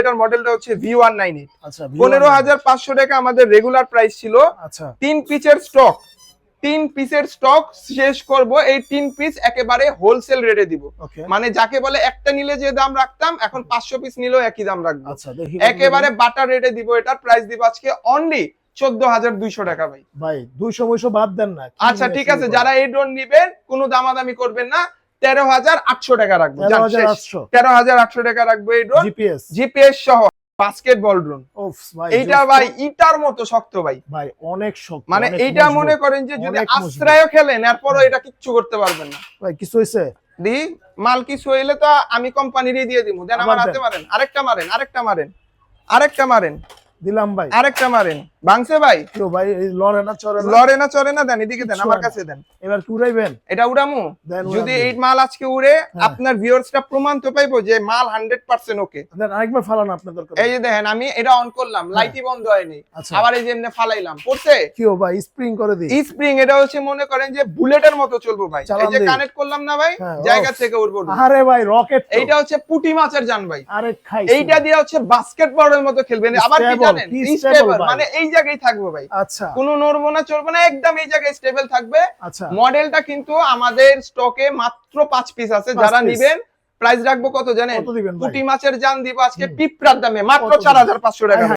এটার মডেলটা হচ্ছে V198। আচ্ছা 15,500 টাকা আমাদের রেগুলার প্রাইস ছিল। আচ্ছা 3 পিসের স্টক, 3 পিসের স্টক শেষ করব, এই 3 পিস একেবারে হোলসেল রেটে দিব। ওকে মানে যাকে বলে একটা নিলে যে দাম রাখতাম এখন 500 পিস নিলেও একই দাম রাখবো। আচ্ছা দেখি একেবারে বাটার রেটে দিব। এটার প্রাইস দিব আজকে অনলি 14,200 টাকা ভাই। ভাই 200 বাদ দেন না। আচ্ছা ঠিক আছে, যারা এই ড্রোন নিবেন কোনো দামাদামি করবেন না, 13,800 টাকা রাখবো। 13,800 টাকা রাখবো এই ড্রোন, জিপিএস সহ বাস্কেটবল ড্রোন। এইটা ভাই ইটার মতো শক্ত ভাই, ভাই অনেক শক্ত। মানে এইটা মনে করেন যে যদি আশ্রয়ও খেলেন এরপরও এটা কিচ্ছু করতে পারবেন না ভাই। কিছু হইছে দি মাল কিছু হইলে তো আমি কোম্পানিরই দিয়ে দিব। দেন আমার হাতে মারেন, আরেকটা মারেন, আরেকটা মারেন, আরেকটা মারেন, দিলাম ভাই, আরেকটা মারেন। ভাঙছে ভাই? কেউ ভাই লড়ে না চড়ে না, লড়ে না চড়ে না। দেন এদিকে দেন, আমার কাছে দেন। এবার কি উড়াইবেন? এটা উড়ামু। যদি এই মাল আজকে উড়ে আপনার ভিউয়ার্সটা প্রমাণ তো পাইবো যে মাল 100% ওকে। দেন আরেকবার ফালানো আপনার দরকার। এই যে দেখেন আমি এটা অন করলাম, লাইটই বন্ধ হয়নি, আবার এই যে এমনি ফালাইলাম, পড়ছে কি ও ভাই স্প্রিং করে দিই। স্প্রিং এটা হচ্ছে মনে করেন যে বুলেটের মতো চলবো ভাই। এই যে কানেক্ট করলাম না ভাই, জায়গা থেকে উড়বো। আরে ভাই রকেট। এইটা হচ্ছে পুঁটি মাছের জান ভাই। আরে খাই এইটা দিয়ে হচ্ছে বাস্কেটবলের মতো খেলবেন। আবার কি জানেন, স্টেবল, মানে এই জায়গায় থাকবে ভাই। আচ্ছা কোনো নড়বো না চলবে না, একদম এই জায়গায় স্টেবল থাকবে। আচ্ছা মডেলটা কিন্তু আমাদের স্টকে মাত্র 5 পিস আছে। যারা নিবেন প্রাইস রাখবো কত জানেন? পুঁটি মাছের জান দিব আজকে পিঁপড়ার দামে মাত্র 4,500 টাকা।